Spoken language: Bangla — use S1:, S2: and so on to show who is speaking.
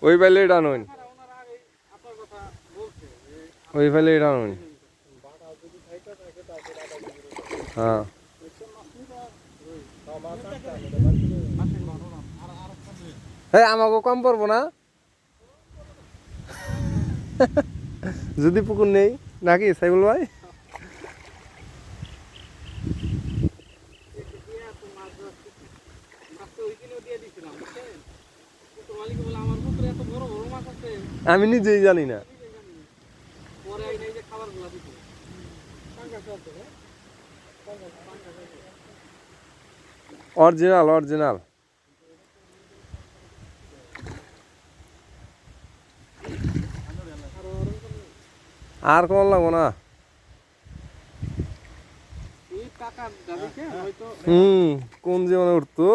S1: ওই পাইলে এটা নইন, ওই পাইলে এটা নইন। হ্যাঁ হ্যাঁ, আমাকে কম পড়বো না যদি পুকুর নেই নাকি সাইবুল ভাই? আমি নিজেই জানি না। Original original. আর কোন লাগবো না। কোন জীবনে উঠতো।